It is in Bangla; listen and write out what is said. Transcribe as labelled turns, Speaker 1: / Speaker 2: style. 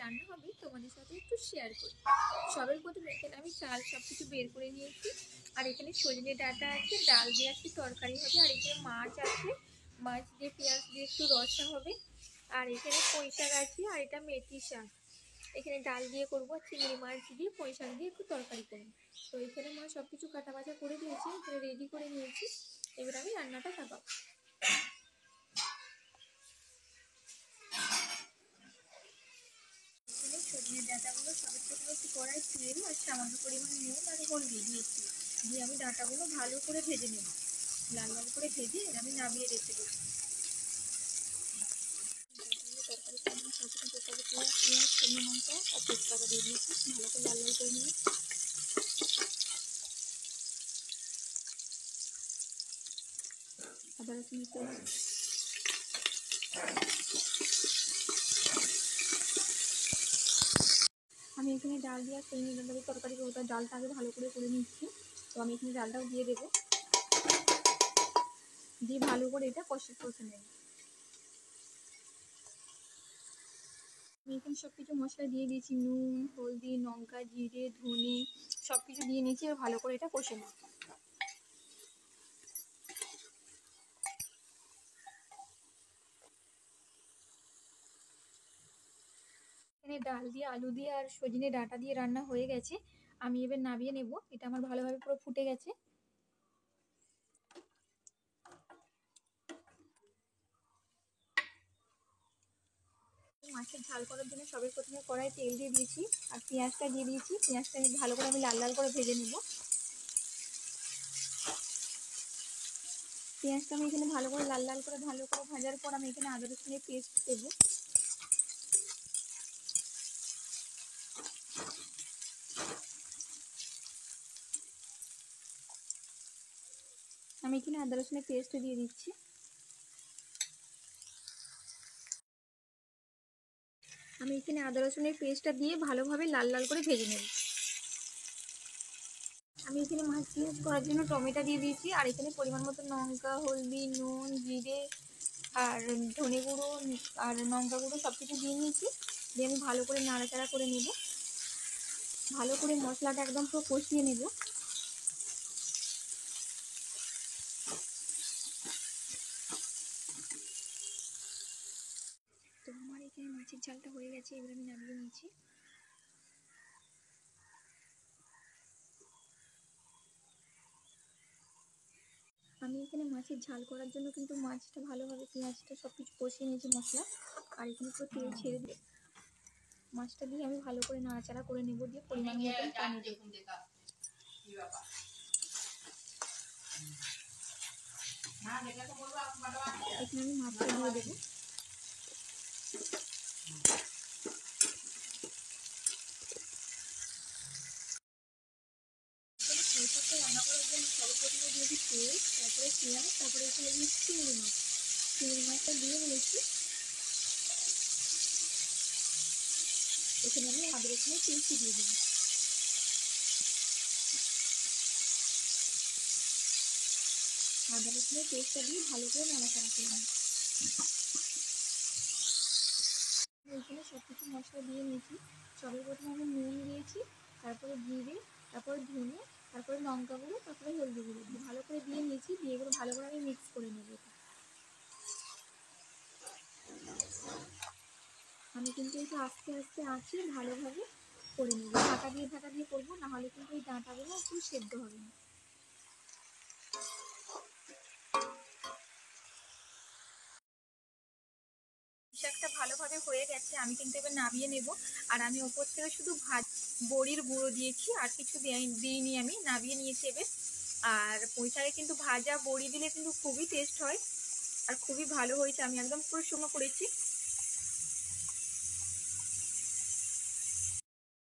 Speaker 1: রান্না হবে তোমাদের সাথে একটু শেয়ার করি। সবার প্রথমে এখানে আমি চাল সব কিছু বের করে নিয়েছি, আর এখানে সজনে ডাঁটা আছে, ডাল দিয়ে একটু তরকারি হবে, আর এখানে মাছ আছে, মাছ দিয়ে পেঁয়াজ দিয়ে একটু রসা হবে, আর এখানে পুঁই শাক আছে, আর এটা মেথি শাক। এখানে ডাল দিয়ে করবো, চিংড়ি মাছ দিয়ে পুঁই শাক দিয়ে একটু তরকারি করবো। তো এখানে মা সব কিছু কাটা বাছা করে দিয়েছি, এখানে রেডি করে নিয়েছি। এবার আমি রান্নাটা চাপাবো। সজনে ডাঁটাগুলো সবের থেকে একটু কড়াই তেল আর সামান্য পরিমাণ নুন আর হলদি দিয়েছি, দিয়ে আমি ডাঁটাগুলো ভালো করে ভেজে নেব। লাল লাল করে ভেজে আমি নামিয়ে রেখে দেবো। তরকারি পেঁয়াজ শুকনো লঙ্কা আর তেজপাতা দিয়ে দিয়েছি, ভালো করে লাল লাল করে নিয়ে আদা রসুন পেস্ট, আমি এখানে ডাল দিয়ে সজনে ডাঁটা দিয়ে তরকারি করবো, তার ডালটা আগে ভালো করে নিচ্ছি। তো আমি এখানে ডালটাও দিয়ে দেবো, দিয়ে ভালো করে এটা কষে নেব। আমি এখানে সব কিছু মশলা দিয়ে দিয়েছি, নুন হলদি লঙ্কা জিরে ধনে সব কিছু দিয়ে নিয়েছি, আর ভালো করে এটা কষে নেব। এখানে ডাল দিয়ে আলু দিয়ে আর সজনে ডাঁটা দিয়ে রান্না হয়ে গেছে, আমি এবার নামিয়ে নেব। এটা আমার ভালোভাবে পুরো ফুটে গেছে। মাছের ঝাল করার জন্য সবাই প্রথমে কড়াই তেল দিয়ে দিয়েছি, আর পেঁয়াজটা দিয়ে দিয়েছি। পেঁয়াজটা ভালো করে আমি লাল লাল করে ভেজে নেব। পেঁয়াজটা আমি এখানে ভালো করে লাল লাল করে ভাজার পর আমি এখানে আদা রসুনের পেস্ট দেবো। আমি এখানে আদা রসুনের পেস্ট দিয়ে দিচ্ছি। আমি এখানে আদা রসুনের পেস্টটা দিয়ে ভালোভাবে লাল লাল করে ভেজে নেব। আমি এখানে মাছ পেঁয়াজ করার জন্য টমেটো দিয়ে দিয়েছি, আর এখানে পরিমাণ মতো লঙ্কা হলদি নুন জিরে আর ধনে গুঁড়ো আর লঙ্কা গুঁড়ো সব কিছু দিয়ে নিয়েছি, দিয়ে আমি ভালো করে নাড়াচাড়া করে নেব। ভালো করে মশলাটা একদম পুরো কষিয়ে নেব। তো আমার এখানে মাছের ঝালটা হয়ে গেছে, এবার আমি নামিয়ে নিয়েছি। আমি এখানে মাছের ঝাল করার জন্য কিন্তু মাছটা ভালোভাবে পেঁয়াজটা সব কিছু কষিয়ে নিয়েছি মশলা, আর এখানে পুরো তেল ছেড়ে দিয়ে মাছটা দিয়ে আমি ভালো করে নাড়াচাড়া করে নেব, দিয়ে পরিমাণ মতন পানি দেব। এখানে আমি মাছটা দিয়ে দেবো। রান্না করার জন্য সর্বপ্রথমে দিয়েছি তেল, তারপরে পেঁয়াজ, তারপরে এখানে দিয়েছি চিংড়ি মাছটা দিয়ে দিয়েছি। এখানে আমি আদা রসুনের পেস্ট দিয়ে দেবো। আদা রসুনের পেস্টটা দিয়ে ভালো করে নাড়াচাড়া করে নেব। এখানে সব কিছু মশলা দিয়ে নিয়েছি। সর্বপ্রথমে আমি নুন দিয়েছি, তারপরে জিরে, তারপরে ধনে, তারপরে লঙ্কা গুঁড়ো, তারপরে হলদি গুঁড়ো দিয়ে ভালো করে দিয়ে নিয়েছি। দিয়ে এগুলো ভালো করে আমি মিক্স করে নেব। আমি কিন্তু এটা আস্তে আস্তে আঁচে ভালোভাবে করে নেব। ঢাকা দিয়ে করবো, নাহলে কিন্তু এই ডাঁটাগুলো একটু সেদ্ধ হবে না। শাকটা ভালোভাবে হয়ে গেছে, আমি কিন্তু এবার নামিয়ে নেব। আর আমি ওপর থেকে শুধু বড়ির গুঁড়ো দিয়েছি, আর কিছু দিইনি, আমি নামিয়ে নিয়েছি এবার। আর পুঁই শাকে কিন্তু ভাজা বড়ি দিলে কিন্তু খুবই টেস্ট হয়, আর খুবই ভালো হয়েছে। আমি একদম পুরো শুকনো করেছি।